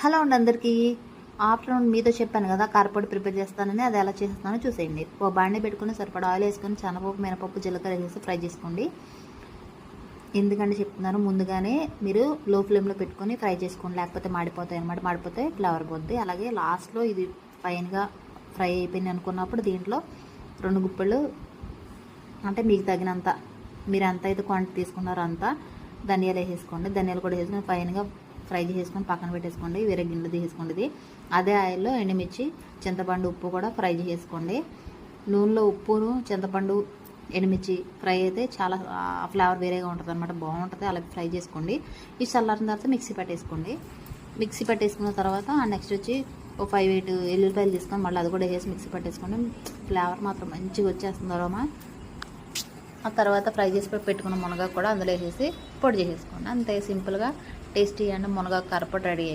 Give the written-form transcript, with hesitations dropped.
Hello అండి అందరికీ. Afternoon మీతో చెప్పాను కదా కారపొడి ప్రిపేర్ చేస్తానని, అది ఎలా చేస్తానో చూసేయండి. ఓ బాండి పెట్టుకుని సరిపడా ఆయిల్ వేసుకొని శనగపప్పు, మినపప్పు, జీలకర్ర వేసి ఫ్రై చేసుకోండి. ఎందుకంటే చెప్తున్నాను, ముందుగానే మీరు లో ఫ్లేమ్లో పెట్టుకొని ఫ్రై చేసుకోండి, లేకపోతే మాడిపోతాయి అనమాట. మాడిపోతే ఫ్లేవర్ పోద్ది. అలాగే లాస్ట్లో ఇది ఫైన్గా ఫ్రై అయిపోయింది అనుకున్నప్పుడు దీంట్లో 2 గుప్పెళ్ళు, అంటే మీకు తగినంత, మీరు ఎంత అయితే క్వాంటిటీ తీసుకున్నారో అంత ధనియాలు వేసేసుకోండి. ధనియాలు కూడా వేసుకొని ఫైన్గా ఫ్రై చేసుకొని పక్కన పెట్టేసుకోండి. వేరే గిన్నెలు తీసేసుకోండి. ఇది అదే ఆయిల్లో ఎండుమిర్చి, చింతపండు, ఉప్పు కూడా ఫ్రై చేసుకోండి. నూనెలో ఉప్పును, చింతపండు, ఎండుమిర్చి ఫ్రై అయితే చాలా ఫ్లేవర్ వేరేగా ఉంటుంది అనమాట, బాగుంటుంది. అలాగే ఫ్రై చేసుకోండి. ఈ చల్లారిన తర్వాత మిక్సీ పట్టేసుకోండి. మిక్సీ పట్టేసుకున్న తర్వాత నెక్స్ట్ వచ్చి ఓ 5-8 ఎల్లుల్లిపాయలు తీసుకొని మళ్ళీ అది కూడా వేసి మిక్సీ పట్టేసుకోండి. ఫ్లేవర్ మాత్రం మంచిగా వచ్చేస్తుంది అరోమా. ఆ తర్వాత ఫ్రై చేసి పెట్టుకున్న మునగాకు కూడా అందులో వేసేసి పొడి చేసేసుకోండి. అంతే సింపుల్గా టేస్టీ అండ్ మునగాకు కారపొడి రెడీ.